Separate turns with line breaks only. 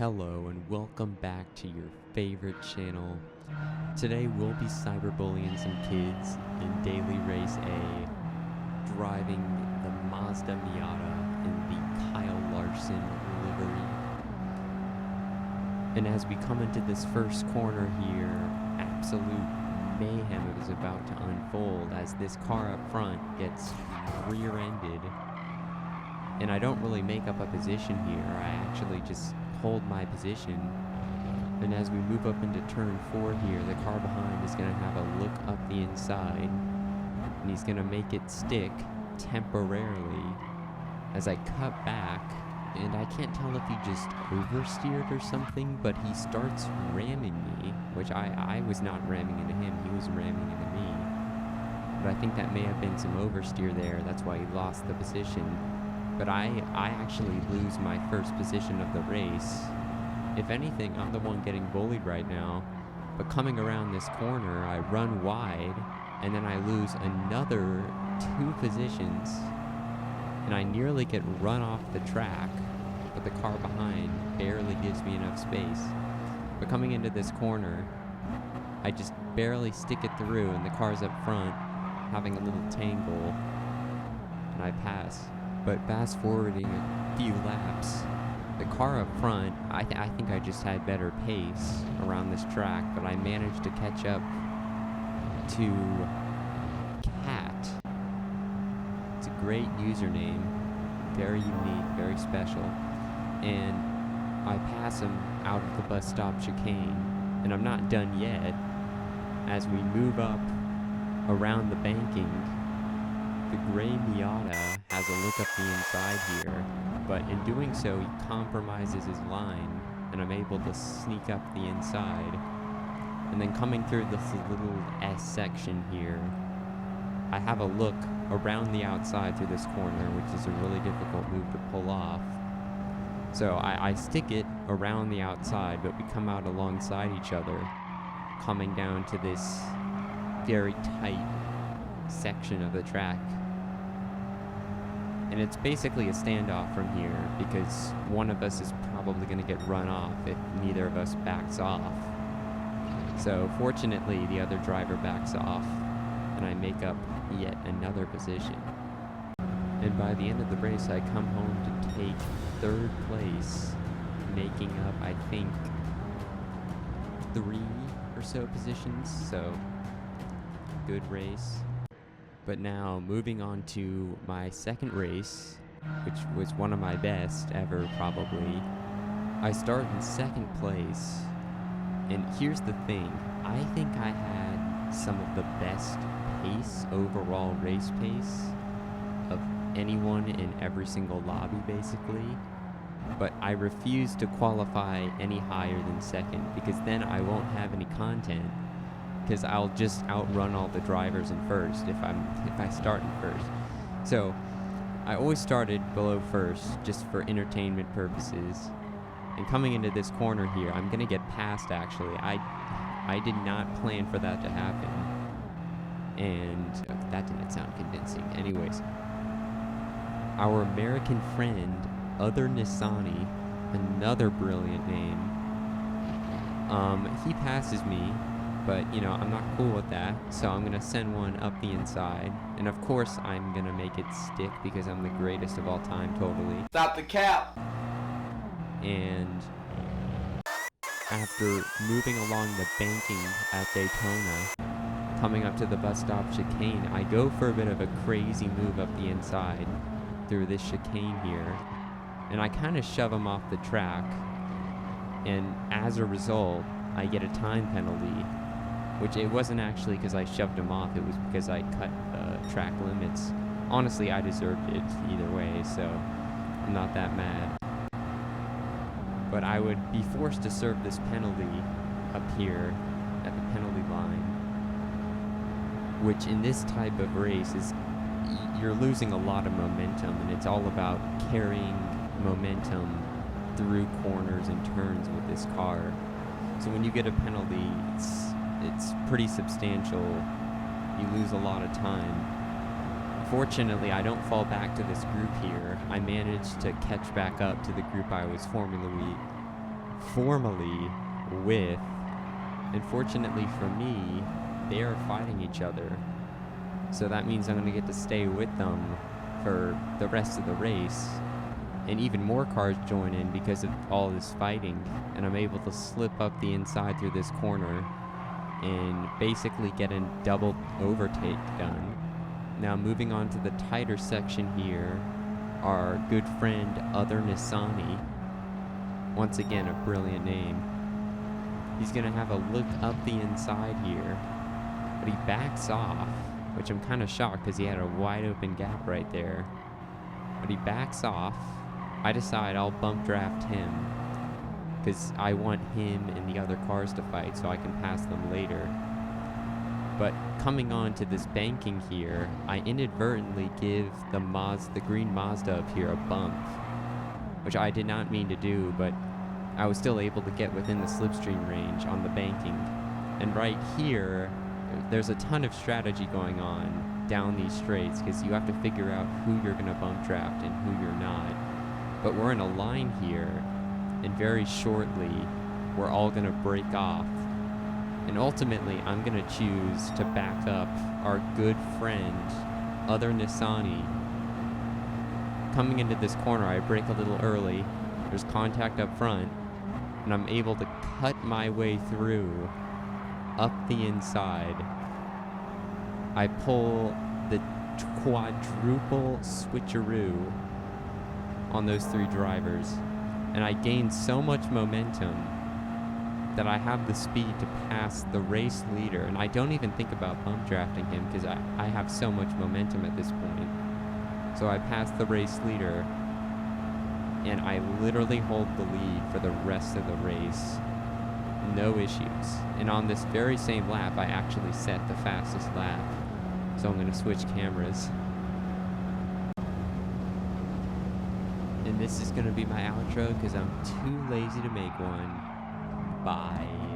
Hello and welcome back to your favorite channel. Today we'll be cyberbullying some kids in Daily Race A, driving the Mazda Miata in the Kyle Larson livery. And as we come into this first corner here, absolute mayhem is about to unfold as this car up front gets rear-ended. And I don't really make up a position here, I actually just hold my position. And as we move up into turn 4 here, the car behind is going to have a look up the inside, and he's going to make it stick temporarily as I cut back, and I can't tell if he just oversteered or something, but he starts ramming me, which I was not ramming into him, he was ramming into me. But I think that may have been some oversteer there, that's why he lost the position. But I actually lose my first position of the race. If anything, I'm the one getting bullied right now. But coming around this corner, I run wide, and then I lose another 2 positions. And I nearly get run off the track, but the car behind barely gives me enough space. But coming into this corner, I just barely stick it through, and the car's up front, having a little tangle, and I pass. But fast forwarding a few laps, the car up front, I think I just had better pace around this track, but I managed to catch up to Cat. It's a great username, very unique, very special, and I pass him out of the bus stop chicane, and I'm not done yet. As we move up around the banking, the gray Miata has a look up the inside here, but in doing so he compromises his line, and I'm able to sneak up the inside. And then coming through this little S section here, I have a look around the outside through this corner, which is a really difficult move to pull off. So I stick it around the outside, but we come out alongside each other, coming down to this very tight section of the track. And it's basically a standoff from here, because one of us is probably going to get run off if neither of us backs off. So fortunately the other driver backs off, and I make up yet another position. And by the end of the race I come home to take 3rd place, making up I think 3 or so positions, so good race. But now, moving on to my second race, which was one of my best ever probably, I start in 2nd place, and here's the thing, I think I had some of the best pace, overall race pace, of anyone in every single lobby basically, but I refuse to qualify any higher than 2nd, because then I won't have any content. Because I'll just outrun all the drivers in 1st if I start in 1st. So I always started below 1st just for entertainment purposes. And coming into this corner here, I'm gonna get passed actually. I did not plan for that to happen. And that didn't sound convincing. Anyways, our American friend, Other Nissani, another brilliant name, he passes me. But, you know, I'm not cool with that, so I'm gonna send one up the inside. And of course I'm gonna make it stick because I'm the greatest of all time, totally.
Stop the cap!
And after moving along the banking at Daytona, coming up to the bus stop chicane, I go for a bit of a crazy move up the inside through this chicane here. And I kind of shove him off the track. And as a result, I get a time penalty. Which it wasn't actually because I shoved him off, it was because I cut track limits. Honestly, I deserved it either way, so I'm not that mad. But I would be forced to serve this penalty up here at the penalty line, which in this type of race is, you're losing a lot of momentum, and it's all about carrying momentum through corners and turns with this car. So when you get a penalty, it's pretty substantial. You lose a lot of time. Fortunately, I don't fall back to this group here. I managed to catch back up to the group I was formally with. And fortunately for me, they are fighting each other. So that means I'm going to get to stay with them for the rest of the race. And even more cars join in because of all this fighting. And I'm able to slip up the inside through this corner and basically get a double overtake done. Now moving on to the tighter section here, our good friend Other Nissani. Once again, a brilliant name. He's going to have a look up the inside here, but he backs off, which I'm kind of shocked because he had a wide open gap right there. But he backs off. I decide I'll bump draft him because I want him and the other cars to fight so I can pass them later. But coming on to this banking here, I inadvertently give the green Mazda up here a bump, which I did not mean to do, but I was still able to get within the slipstream range on the banking. And right here, there's a ton of strategy going on down these straights because you have to figure out who you're going to bump draft and who you're not. But we're in a line here, and very shortly, we're all going to break off. And ultimately, I'm going to choose to back up our good friend, Other Nissani. Coming into this corner, I brake a little early. There's contact up front, and I'm able to cut my way through up the inside. I pull the quadruple switcheroo on those three drivers, and I gain so much momentum that I have the speed to pass the race leader, and I don't even think about bump drafting him because I have so much momentum at this point. So I pass the race leader, and I literally hold the lead for the rest of the race. No issues. And on this very same lap, I actually set the fastest lap. So I'm going to switch cameras. And this is going to be my outro because I'm too lazy to make one. Bye.